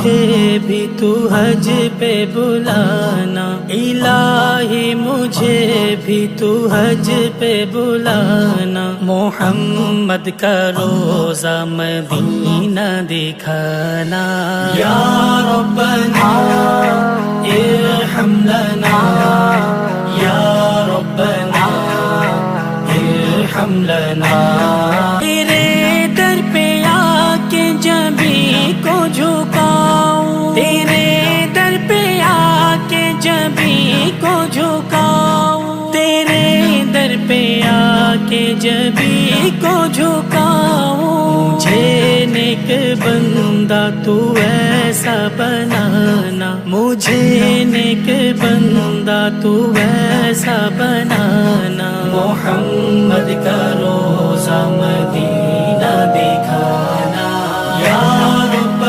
مجھے بھی تو حج پہ بلانا، الہی مجھے بھی تو حج پہ بلانا، محمد کا روزہ مدینہ دکھانا، یا ربنا ارحم لنا، یا ربنا ارحم لنا۔ تیرے در پہ آ کے جبیں کو جھکاؤں، تیرے در پہ آ کے جبیں کو جھکاؤں، تیرے در پہ آ کے جبیں کو جھکاؤں، مجھے نیک بندہ تو ایسا بنانا، مجھے نیک بندہ تو ایسا بنانا، محمد کا روزہ مدینہ